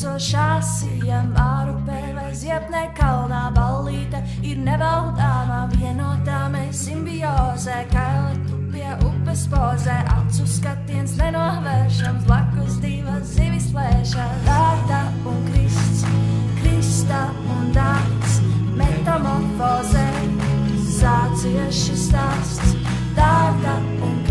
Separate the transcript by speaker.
Speaker 1: esošā sija, Mārupē vai Ziepnē kalnā ballīte ir nevaldāmā, vienotā mēs simbiozē, kaili tu pie upes pozē, acu skatiens nenovēršams, blakus divas zivis plēšā, vārtā un Krists, Krista un dārts, metamorfozē, sācies šis stāsts, vārtā un Krists.